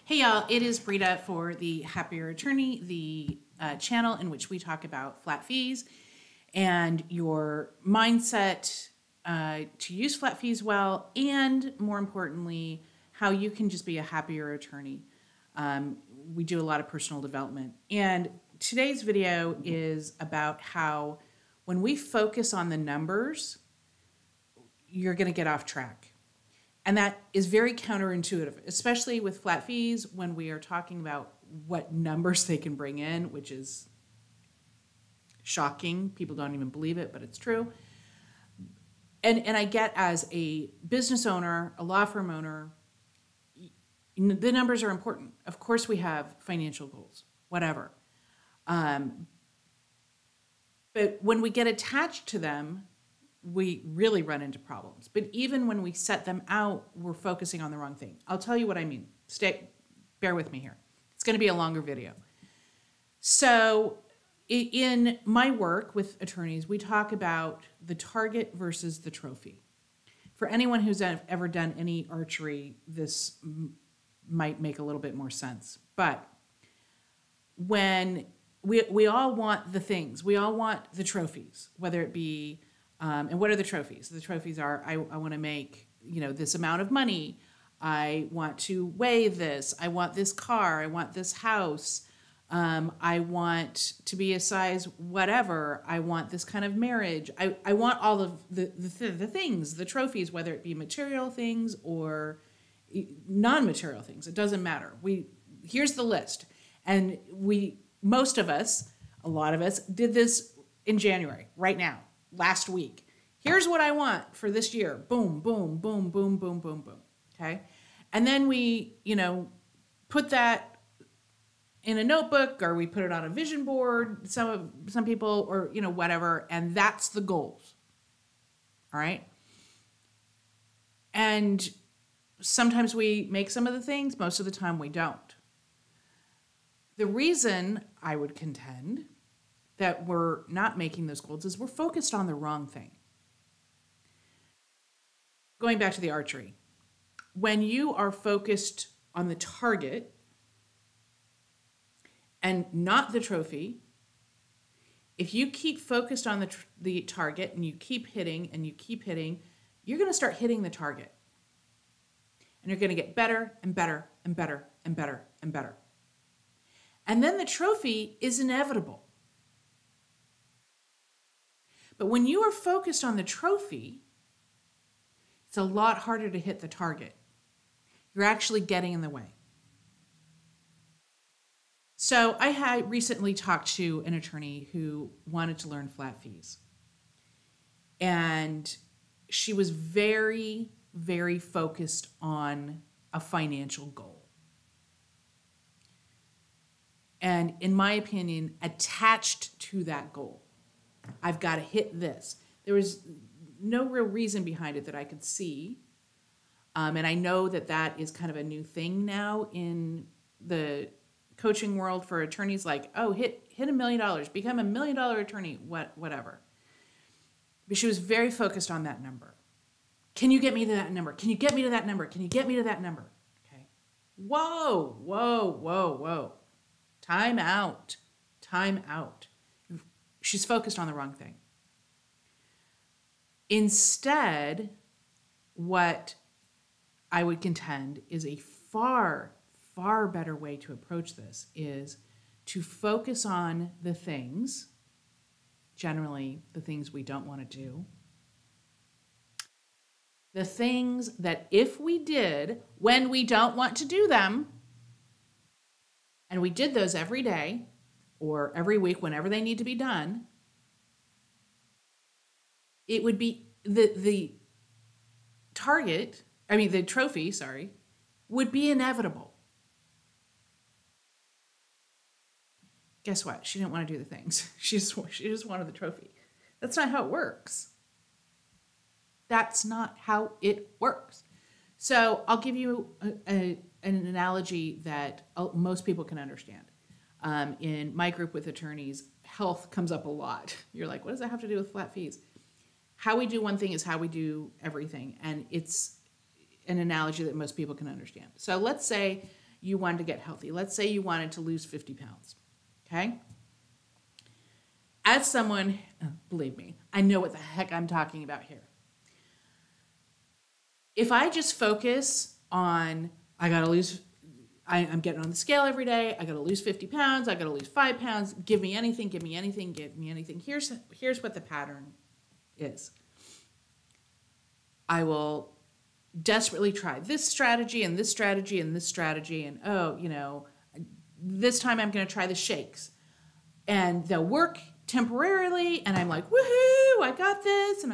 Hey y'all, it is Brita for the Happier Attorney, the channel in which we talk about flat fees and your mindset to use flat fees well, and more importantly, how you can just be a happier attorney. We do a lot of personal development. And today's video is about how when we focus on the numbers, you're going to get off track. And that is very counterintuitive, especially with flat fees when we are talking about what numbers they can bring in, which is shocking. People don't even believe it, but it's true. And I get, as a business owner, a law firm owner, the numbers are important. Of course we have financial goals, whatever. But when we get attached to them, we really run into problems. But even when we set them out, we're focusing on the wrong thing. I'll tell you what I mean. Bear with me here. It's going to be a longer video. So in my work with attorneys, we talk about the target versus the trophy. For anyone who's ever done any archery, this might make a little bit more sense. But when we all want the things, we all want the trophies, whether it be and what are the trophies? The trophies are, I want to make, this amount of money. I want to weigh this. I want this car. I want this house. I want to be a size whatever. I want this kind of marriage. I want all of the things, the trophies, whether it be material things or non-material things. It doesn't matter. Here's the list. And most of us, a lot of us, did this in January, right now. Last week. Here's what I want for this year. Boom, boom, boom, boom, boom, boom, boom. Okay. And then we, put that in a notebook, or we put it on a vision board, some people, or, whatever. And that's the goals. All right. And sometimes we make some of the things, most of the time we don't. The reason I would contend that we're not making those goals is we're focused on the wrong thing. Going back to the archery, when you are focused on the target and not the trophy, if you keep focused on the target and you keep hitting and you keep hitting, you're going to start hitting the target. And you're going to get better and better and better and better and better. And then the trophy is inevitable. But when you are focused on the trophy, it's a lot harder to hit the target. You're actually getting in the way. So I had recently talked to an attorney who wanted to learn flat fees. And she was very, very focused on a financial goal. And in my opinion, attached to that goal. I've got to hit this. There was no real reason behind it that I could see. And I know that is kind of a new thing now in the coaching world for attorneys, like, oh, hit $1 million, become $1 million attorney, whatever. But she was very focused on that number. Can you get me to that number? Can you get me to that number? Can you get me to that number? Okay. Whoa, whoa, whoa, whoa. Time out. Time out. She's focused on the wrong thing. Instead, what I would contend is a far, far better way to approach this is to focus on the things, generally the things we don't want to do, the things that if we did when we don't want to do them, and we did those every day, or every week, whenever they need to be done, it would be the trophy, would be inevitable. Guess what? She didn't want to do the things. She just wanted the trophy. That's not how it works. That's not how it works. So I'll give you an analogy that most people can understand. In my group with attorneys, health comes up a lot. You're like, what does that have to do with flat fees? How we do one thing is how we do everything. And it's an analogy that most people can understand. So let's say you wanted to get healthy. Let's say you wanted to lose 50 pounds. Okay? As someone, believe me, I know what the heck I'm talking about here. If I just focus on, I'm getting on the scale every day, I gotta lose 50 pounds, I gotta lose 5 pounds, give me anything, give me anything, give me anything. Here's what the pattern is. I will desperately try this strategy and this strategy and this strategy, and this time I'm gonna try the shakes. And they'll work temporarily, and I'm like, woohoo, I got this,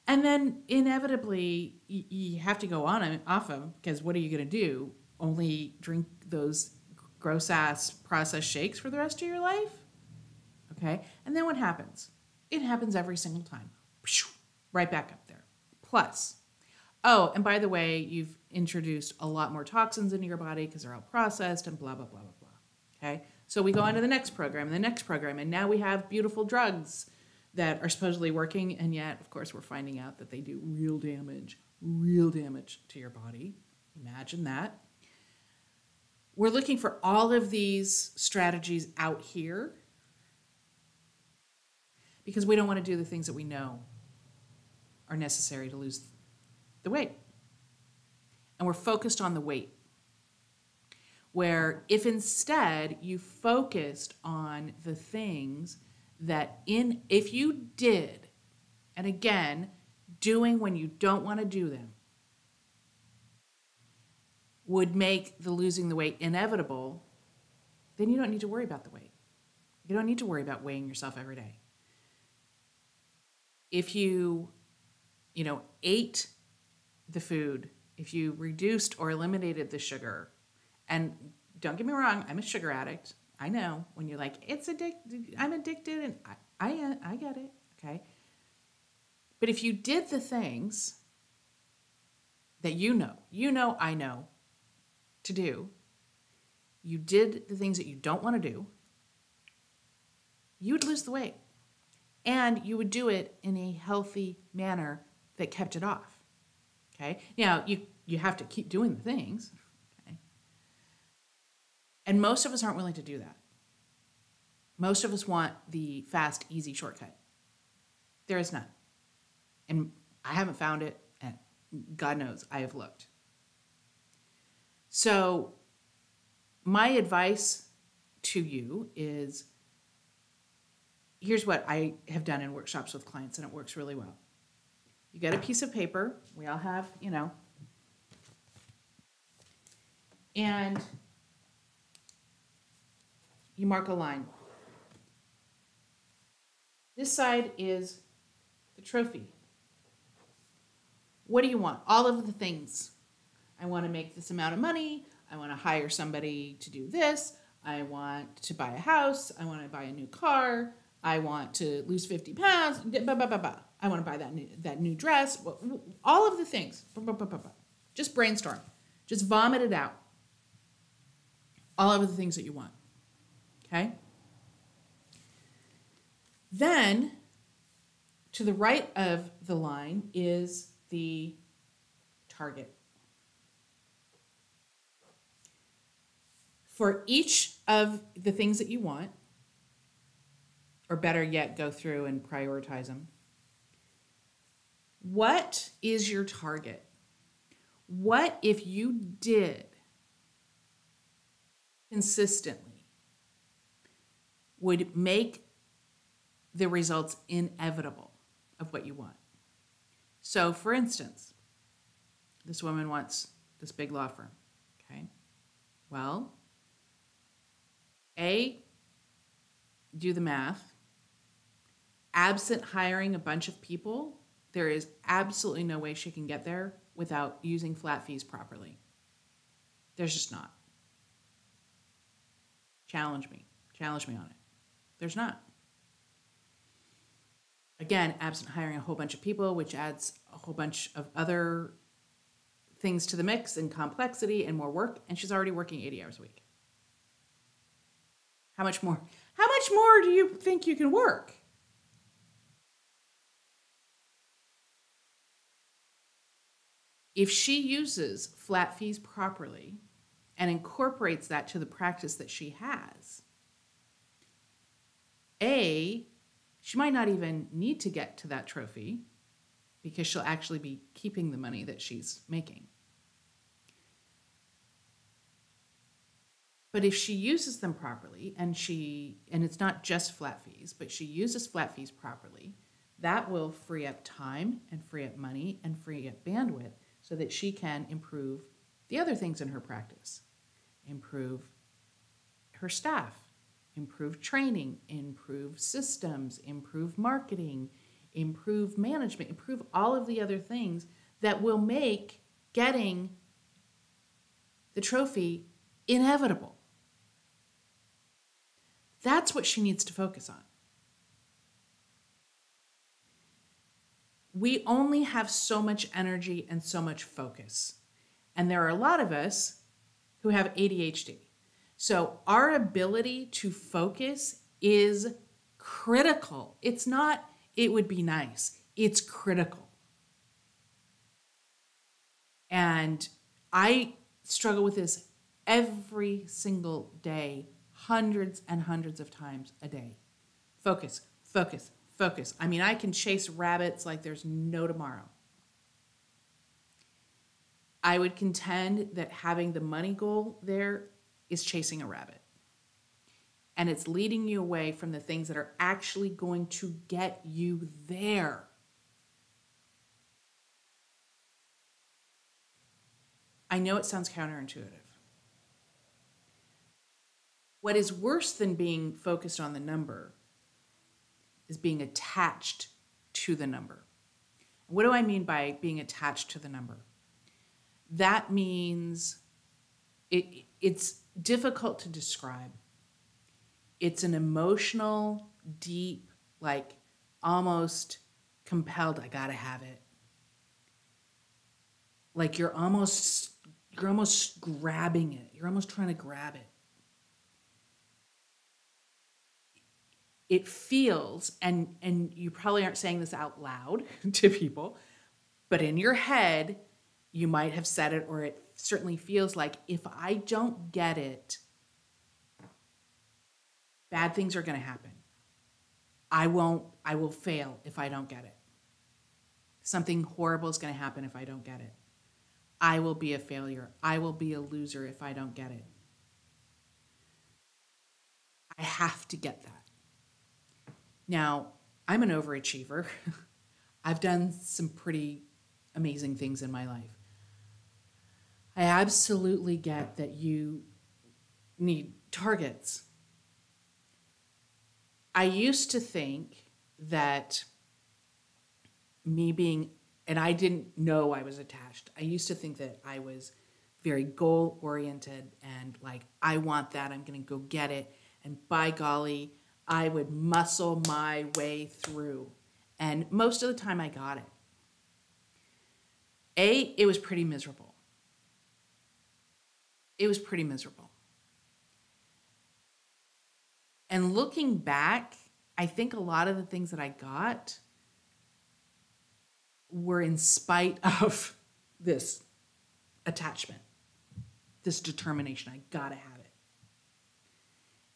and then inevitably you have to go on and off of, because what are you going to do? Only drink those gross ass processed shakes for the rest of your life? Okay. And then what happens? It happens every single time. Right back up there. Plus, oh, and by the way, you've introduced a lot more toxins into your body because they're all processed and blah, blah, blah, blah, blah. Okay. So we go on to the next program and the next program, and now we have beautiful drugs that are supposedly working, and yet, of course, we're finding out that they do real damage to your body. Imagine that. We're looking for all of these strategies out here because we don't want to do the things that we know are necessary to lose the weight. And we're focused on the weight. Where if instead you focused on the things that if you did, and again, doing when you don't want to do them, would make the losing the weight inevitable, then you don't need to worry about the weight. You don't need to worry about weighing yourself every day. If you, ate the food, if you reduced or eliminated the sugar, and don't get me wrong, I'm a sugar addict. I know when you're like, I'm addicted, and I get it, okay? But if you did the things that I know to do, you did the things that you don't want to do, you would lose the weight. And you would do it in a healthy manner that kept it off, okay? Now, you have to keep doing the things, okay? And most of us aren't willing to do that. Most of us want the fast, easy shortcut. There is none. And I haven't found it, and God knows I have looked. So my advice to you is, here's what I have done in workshops with clients, and it works really well. You get a piece of paper. We all have, and you mark a line. This side is the trophy. What do you want? All of the things. I want to make this amount of money. I want to hire somebody to do this. I want to buy a house. I want to buy a new car. I want to lose 50 pounds. I want to buy that new dress. All of the things. Just brainstorm. Just vomit it out. All of the things that you want. Okay? Then, to the right of the line is the target. For each of the things that you want, or better yet, go through and prioritize them, what is your target? What if you did consistently would make the results inevitable of what you want? So, for instance, this woman wants this big law firm, okay? Well, do the math. Absent hiring a bunch of people, there is absolutely no way she can get there without using flat fees properly. There's just not. Challenge me on it. There's not. Again, absent hiring a whole bunch of people, which adds a whole bunch of other things to the mix and complexity and more work, and she's already working 80 hours a week. How much more? How much more do you think you can work? If she uses flat fees properly and incorporates that to the practice that she has, she might not even need to get to that trophy because she'll actually be keeping the money that she's making. But if she uses them properly, and it's not just flat fees, but she uses flat fees properly, that will free up time and free up money and free up bandwidth so that she can improve the other things in her practice. Improve her staff, improve training, improve systems, improve marketing, improve management, improve all of the other things that will make getting the trophy inevitable. That's what she needs to focus on. We only have so much energy and so much focus. And there are a lot of us who have ADHD. So our ability to focus is critical. It's not, it would be nice. It's critical. And I struggle with this every single day, hundreds and hundreds of times a day. Focus, focus, focus. I mean, I can chase rabbits like there's no tomorrow. I would contend that having the money goal there is chasing a rabbit. And it's leading you away from the things that are actually going to get you there. I know it sounds counterintuitive. What is worse than being focused on the number is being attached to the number. What do I mean by being attached to the number? That means it's difficult to describe. It's an emotional, deep, like almost compelled, I gotta have it. Like you're almost grabbing it. You're almost trying to grab it. It feels, and you probably aren't saying this out loud to people, but in your head, you might have said it, or it certainly feels like, if I don't get it, bad things are going to happen. I will fail if I don't get it. Something horrible is going to happen if I don't get it. I will be a failure. I will be a loser if I don't get it. I have to get that. Now, I'm an overachiever. I've done some pretty amazing things in my life. I absolutely get that you need targets. I used to think that and I didn't know I was attached. I used to think that I was very goal-oriented and like, I want that, I'm going to go get it. And by golly, I would muscle my way through. And most of the time I got it. It was pretty miserable. It was pretty miserable. And looking back, I think a lot of the things that I got were in spite of this attachment, this determination. I gotta have it.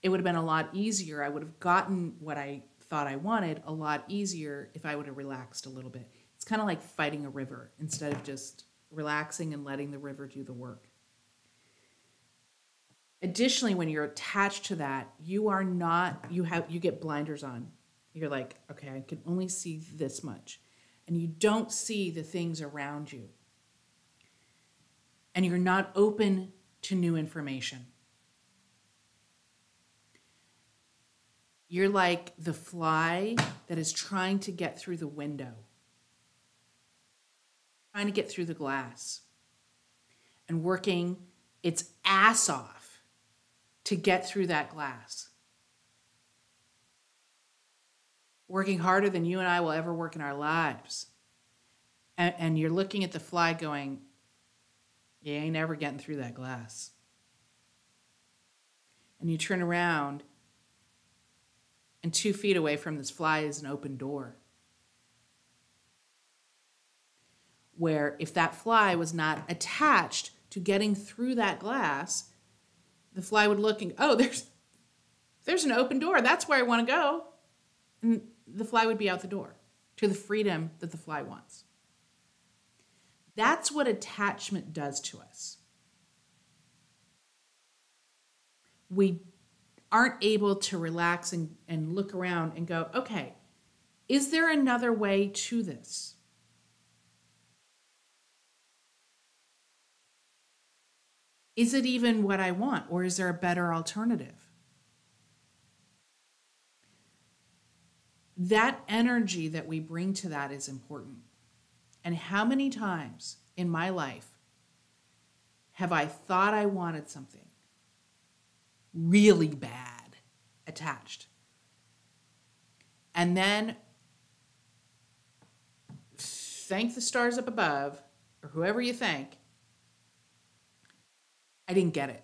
It would have been a lot easier. I would have gotten what I thought I wanted a lot easier if I would have relaxed a little bit. It's kind of like fighting a river instead of just relaxing and letting the river do the work. Additionally, when you're attached to that, you get blinders on. You're like, okay, I can only see this much. And you don't see the things around you. And you're not open to new information. You're like the fly that is trying to get through the window, trying to get through the glass, and working its ass off to get through that glass. Working harder than you and I will ever work in our lives. And you're looking at the fly going, you ain't never getting through that glass. And you turn around, and 2 feet away from this fly is an open door. Where if that fly was not attached to getting through that glass, the fly would look and, oh, there's an open door. That's where I want to go. And the fly would be out the door to the freedom that the fly wants. That's what attachment does to us. We aren't able to relax and look around and go, okay, is there another way to this? Is it even what I want, or is there a better alternative? That energy that we bring to that is important. And how many times in my life have I thought I wanted something really bad attached? And then thank the stars up above, or whoever you thank, I didn't get it.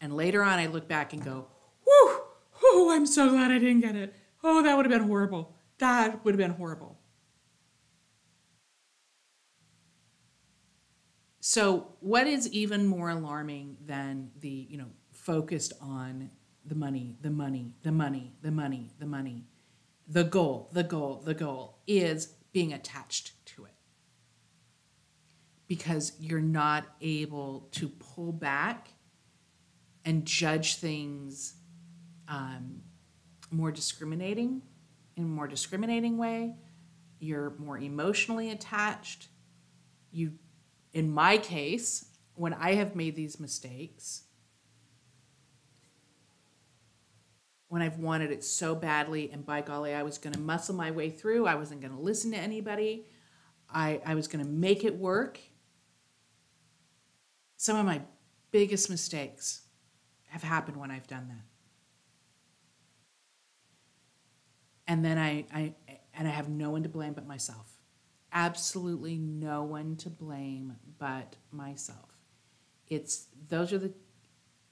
And later on, I look back and go, whew, oh, I'm so glad I didn't get it. Oh, that would have been horrible. That would have been horrible. So what is even more alarming than the, focused on the money, the money, the money, the money, the money, the goal is being attached to it. Because you're not able to pull back and judge things in a more discriminating way. You're more emotionally attached. In my case, when I have made these mistakes, when I've wanted it so badly, and by golly, I was going to muscle my way through, I wasn't going to listen to anybody, I was going to make it work. Some of my biggest mistakes have happened when I've done that. And then I have no one to blame but myself. Absolutely no one to blame but myself. Those are the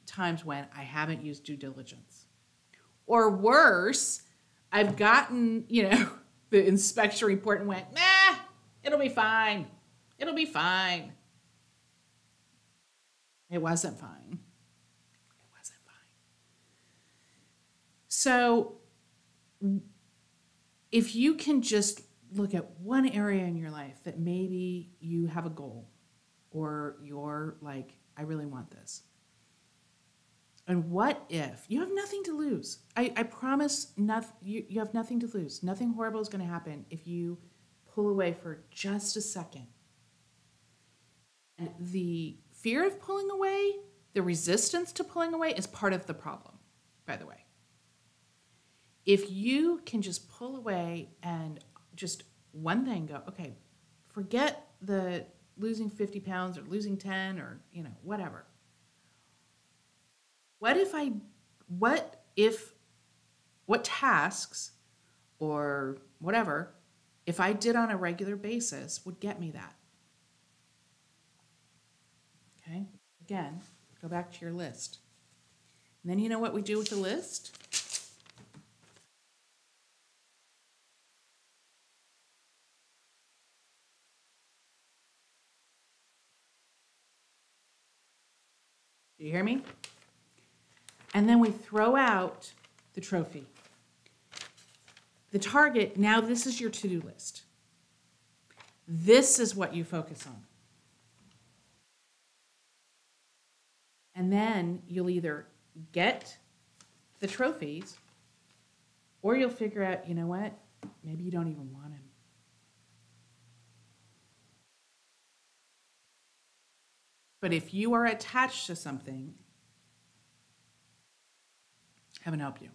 times when I haven't used due diligence. Or worse, I've gotten, the inspection report and went, nah, it'll be fine. It'll be fine. It wasn't fine. It wasn't fine. So if you can just look at one area in your life that maybe you have a goal, or you're like, I really want this. And what if you have nothing to lose? I promise you have nothing to lose. Nothing horrible is going to happen if you pull away for just a second. And the fear of pulling away, the resistance to pulling away is part of the problem, by the way. If you can just pull away and just one thing go, okay, forget the losing 50 pounds or losing 10 or, whatever. What tasks or whatever, if I did on a regular basis, would get me that? Okay, again, go back to your list. And then you know what we do with the list? Do you hear me? And then we throw out the trophy. The target, now this is your to-do list. This is what you focus on. And then you'll either get the trophies, or you'll figure out, you know what? Maybe you don't even want them. But if you are attached to something, heaven help you.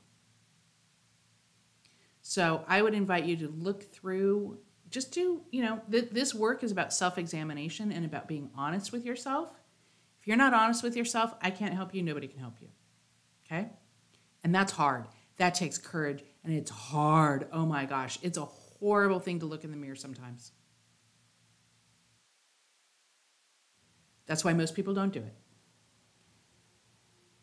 So I would invite you to look through, just do, this work is about self-examination and about being honest with yourself. If you're not honest with yourself, I can't help you. Nobody can help you. Okay? And that's hard. That takes courage, and it's hard. Oh my gosh. It's a horrible thing to look in the mirror sometimes. That's why most people don't do it.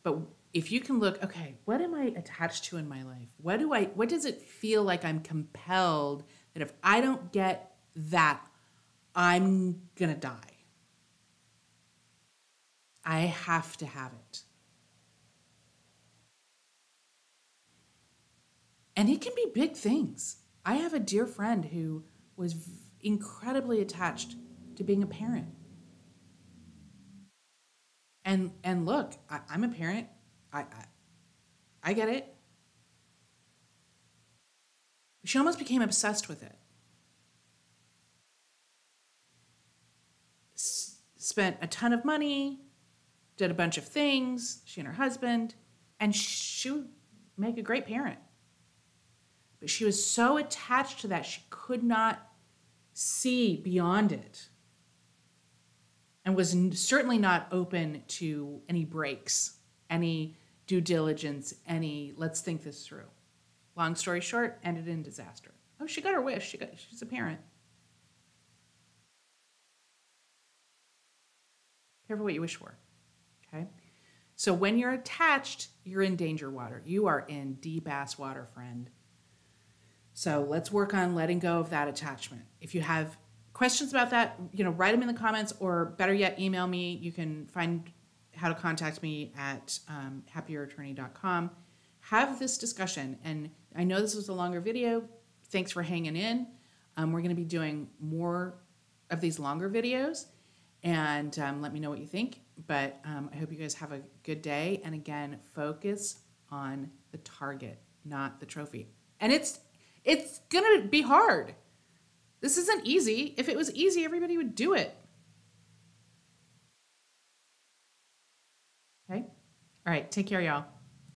But if you can look, okay, what am I attached to in my life? What does it feel like I'm compelled that if I don't get that, I'm going to die? I have to have it. And it can be big things. I have a dear friend who was incredibly attached to being a parent. And look, I'm a parent. I, I I get it. She almost became obsessed with it. Spent a ton of money, did a bunch of things, she and her husband, and she would make a great parent. But she was so attached to that, she could not see beyond it and was certainly not open to any breaks, any due diligence, any let's think this through. Long story short, ended in disaster. Oh, she got her wish. She's a parent. Careful what you wish for. Okay? So when you're attached, you're in danger water. You are in deep ass water, friend. So let's work on letting go of that attachment. If you have questions about that, write them in the comments, or better yet, email me. You can find how to contact me at happierattorney.com. Have this discussion. And I know this was a longer video. Thanks for hanging in. We're going to be doing more of these longer videos, and let me know what you think. But I hope you guys have a good day. And again, focus on the target, not the trophy. And it's going to be hard. This isn't easy. If it was easy, everybody would do it. Okay? All right. Take care, y'all.